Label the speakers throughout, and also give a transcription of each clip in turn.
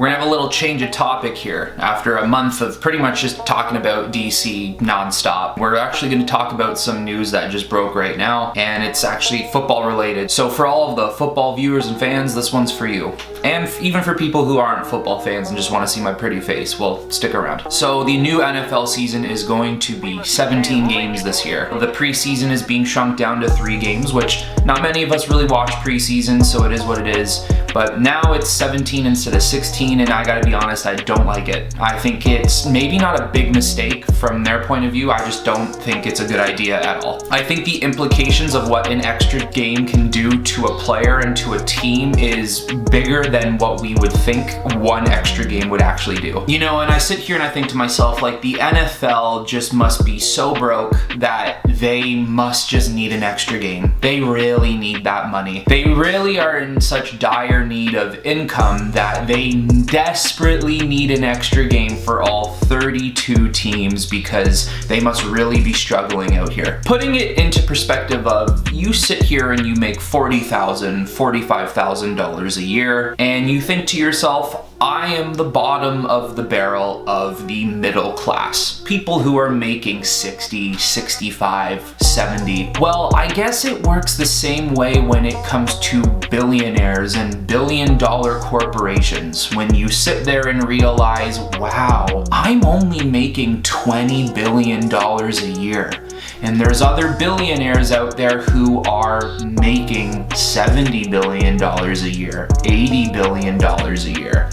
Speaker 1: We're gonna have a little change of topic here. After a month of pretty much just talking about DC nonstop, we're actually gonna talk about some news that just broke right now, and it's actually football related. So for all of the football viewers and fans, this one's for you. And even for people who aren't football fans and just wanna see my pretty face, well, stick around. So the new NFL season is going to be 17 games this year. The preseason is being shrunk down to 3 games, which not many of us really watch preseason, so it is what it is. But now it's 17 instead of 16, and I gotta be honest, I don't like it. I think it's maybe not a big mistake from their point of view, I just don't think it's a good idea at all. I think the implications of what an extra game can do to a player and to a team is bigger than what we would think one extra game would actually do. You know, and I sit here and I think to myself, like, the NFL just must be so broke that they must just need an extra game. They really need that money. They really are in such dire need of income that they desperately need an extra game for all 32 teams because they must really be struggling out here. Putting it into perspective of, you sit here and you make $40,000, $45,000 a year, and you think to yourself, I am the bottom of the barrel of the middle class. People who are making 60, 65, 70. Well, I guess it works the same way when it comes to billionaires and billion-dollar corporations. When you sit there and realize, wow, I'm only making $20 billion a year. And there's other billionaires out there who are making $70 billion a year, $80 billion a year.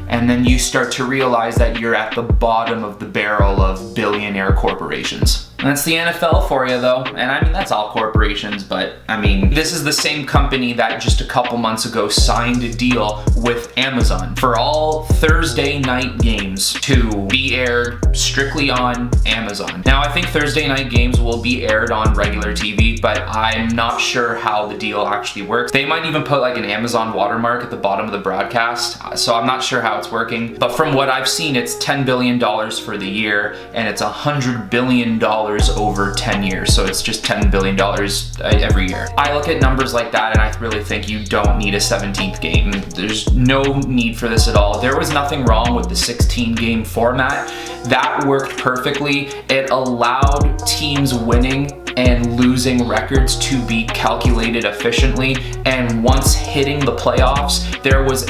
Speaker 1: And then you start to realize that you're at the bottom of the barrel of billionaire corporations. And that's the NFL for you, though. And I mean, that's all corporations, but I mean, this is the same company that just a couple months ago signed a deal with Amazon for all Thursday night games to be aired strictly on Amazon. Now, I think Thursday night games will be aired on regular TV, but I'm not sure how the deal actually works. They might even put like an Amazon watermark at the bottom of the broadcast, so I'm not sure how it's working. But from what I've seen, it's $10 billion for the year, and it's $100 billion over 10 years, so it's just $10 billion every year. I look at numbers like that and I really think you don't need a 17th game. There's no need for this at all. There was nothing wrong with the 16 game format. That worked perfectly. It allowed teams winning and losing records to be calculated efficiently, and once hitting the playoffs, there was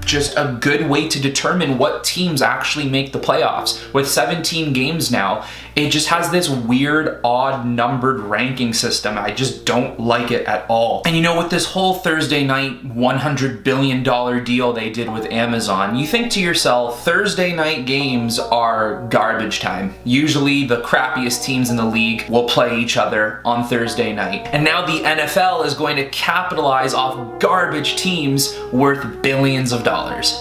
Speaker 1: just a good way to determine what teams actually make the playoffs. With 17 games now, it just has this weird, odd numbered ranking system. I just don't like it at all. And you know, with this whole Thursday night $100 billion deal they did with Amazon, you think to yourself, Thursday night games are garbage time. Usually the crappiest teams in the league will play each other on Thursday night. And now the NFL is going to capitalize off garbage teams worth billions of dollars.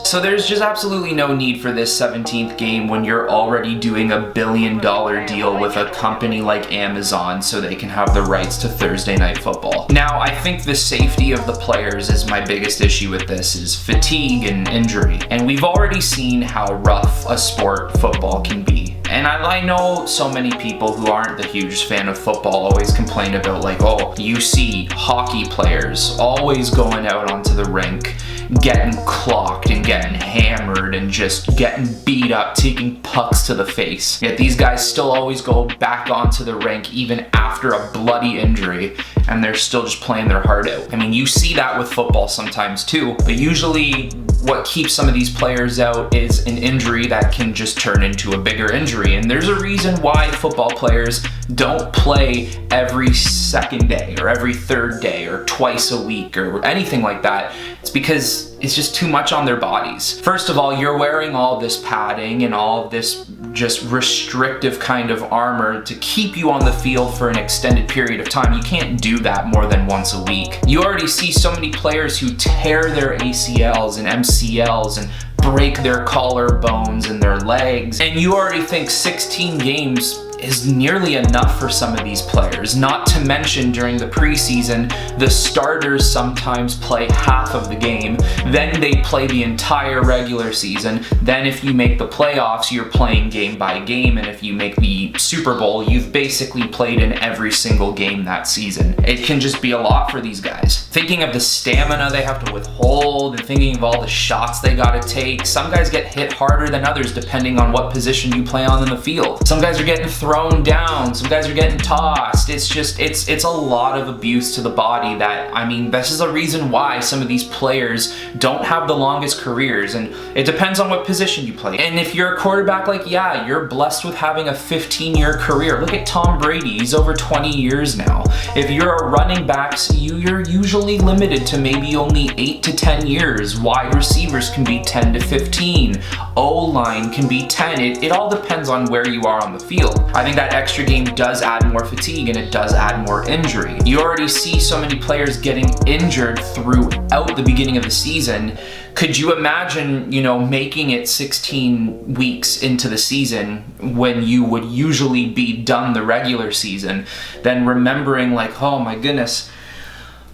Speaker 1: So there's just absolutely no need for this 17th game when you're already doing a $1 billion deal with a company like Amazon so they can have the rights to Thursday night football. Now, I think the safety of the players is my biggest issue with this, is fatigue and injury. And we've already seen how rough a sport football can be. And I know so many people who aren't the hugest fan of football always complain about, like, oh, you see hockey players always going out onto the rink, getting clocked and getting hammered and just getting beat up, taking pucks to the face. Yet these guys still always go back onto the rink even after a bloody injury, and they're still just playing their heart out. I mean, you see that with football sometimes too, but usually what keeps some of these players out is an injury that can just turn into a bigger injury. And there's a reason why football players don't play every second day or every third day or twice a week or anything like that. It's because it's just too much on their bodies. First of all, you're wearing all this padding and all this just restrictive kind of armor to keep you on the field for an extended period of time. You can't do that more than once a week. You already see so many players who tear their ACLs and MCLs and break their collarbones and their legs, and you already think 16 games is nearly enough for some of these players. Not to mention during the preseason, the starters sometimes play half of the game, then they play the entire regular season, then if you make the playoffs, you're playing game by game, and if you make the Super Bowl, you've basically played in every single game that season. It can just be a lot for these guys. Thinking of the stamina they have to withhold, and thinking of all the shots they gotta take, some guys get hit harder than others depending on what position you play on in the field. Some guys are getting thrown down, some guys are getting tossed. It's a lot of abuse to the body that, I mean, this is a reason why some of these players don't have the longest careers, and it depends on what position you play. And if you're a quarterback, like, yeah, you're blessed with having a 15-year career. Look at Tom Brady, he's over 20 years now. If you're a running back, you're usually limited to maybe only 8 to 10 years. Wide receivers can be 10 to 15. O-line can be 10. It all depends on where you are on the field. I think that extra game does add more fatigue, and it does add more injury. You already see so many players getting injured throughout the beginning of the season. Could you imagine, making it 16 weeks into the season when you would usually be done the regular season, then remembering like, oh my goodness,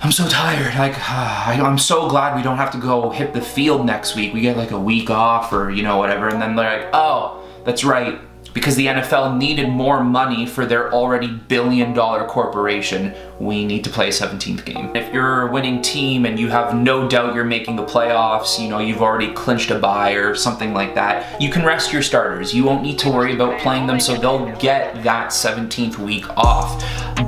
Speaker 1: I'm so tired. Like, I'm so glad we don't have to go hit the field next week. We get like a week off or, whatever. And then they're like, oh, that's right. Because the NFL needed more money for their already billion-dollar corporation, we need to play a 17th game. If you're a winning team and you have no doubt you're making the playoffs, you've already clinched a bye or something like that, you can rest your starters. You won't need to worry about playing them, so they'll get that 17th week off.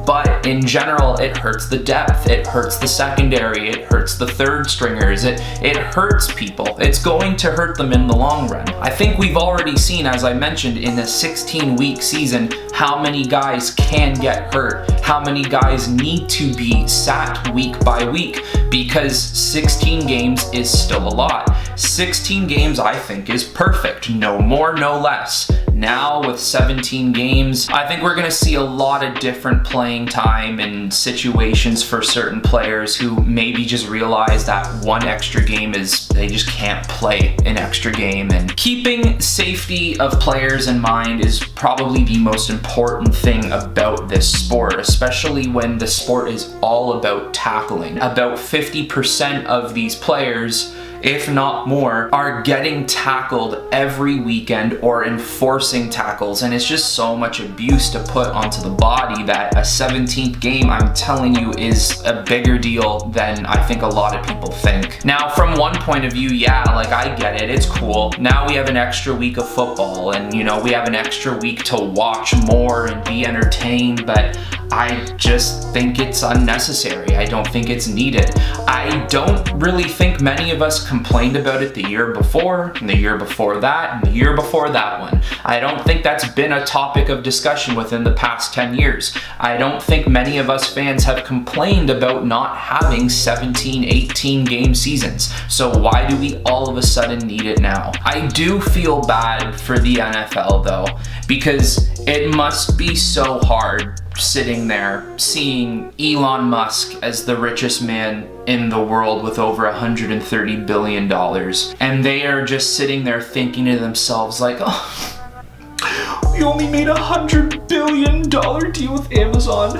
Speaker 1: But in general, it hurts the depth, it hurts the secondary, it hurts the third stringers, it hurts people. It's going to hurt them in the long run. I think we've already seen, as I mentioned, in a 16-week season, how many guys can get hurt, how many guys need to be sat week by week, because 16 games is still a lot. 16 games, I think, is perfect. No more, no less. Now with 17 games, I think we're going to see a lot of different playing time and situations for certain players who maybe just realize that one extra game they just can't play an extra game. And keeping safety of players in mind is probably the most important thing about this sport, especially when the sport is all about tackling. About 50% of these players, if not more, are getting tackled every weekend or enforcing tackles, and it's just so much abuse to put onto the body that a 17th game, I'm telling you, is a bigger deal than I think a lot of people think. Now, from one point of view, yeah, like, I get it, it's cool. Now we have an extra week of football, and we have an extra week to watch more and be entertained, but I just think it's unnecessary. I don't think it's needed. I don't really think many of us complained about it the year before, and the year before that, and the year before that one. I don't think that's been a topic of discussion within the past 10 years. I don't think many of us fans have complained about not having 17, 18 game seasons. So why do we all of a sudden need it now? I do feel bad for the NFL though, because it must be so hard sitting there seeing Elon Musk as the richest man in the world with over $130 billion. And they are just sitting there thinking to themselves like, oh, we only made $100 billion deal with Amazon.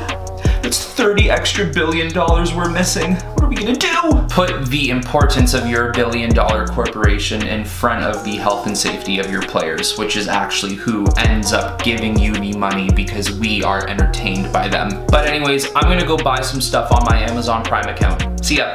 Speaker 1: That's 30 extra $1 billion we're missing. What are we gonna do? Put the importance of your $1 billion corporation in front of the health and safety of your players, which is actually who ends up giving you the money because we are entertained by them. But anyways, I'm gonna go buy some stuff on my Amazon Prime account. See ya.